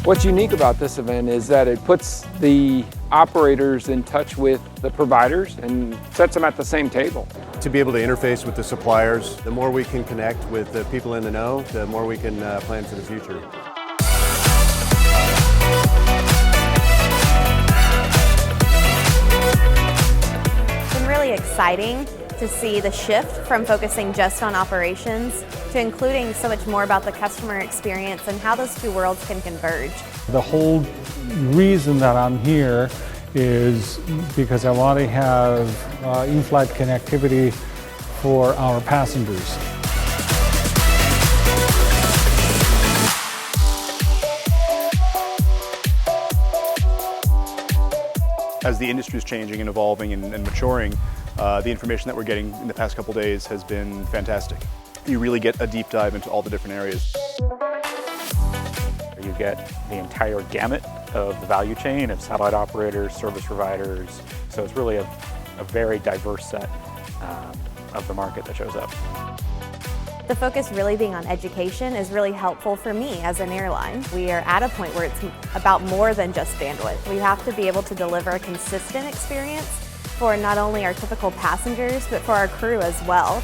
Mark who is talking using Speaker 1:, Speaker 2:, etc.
Speaker 1: What's unique about this event is that it puts the operators in touch with the providers and sets them at the same table.
Speaker 2: To be able to interface with the suppliers, the more we can connect with the people in the know, the more we can plan for the future.
Speaker 3: It's been really exciting to see the shift from focusing just on operations to including so much more about the customer experience and how those two worlds can converge.
Speaker 4: The whole reason that I'm here is because I want to have in-flight connectivity for our passengers.
Speaker 5: As the industry is changing and evolving and maturing, the information that we're getting in the past couple days has been fantastic. You really get a deep dive into all the different areas.
Speaker 6: You get the entire gamut of the value chain of satellite operators, service providers, so it's really a very diverse set of the market that shows up.
Speaker 3: The focus really being on education is really helpful for me as an airline. We are at a point where it's about more than just bandwidth. We have to be able to deliver a consistent experience for not only our typical passengers, but for our crew as well.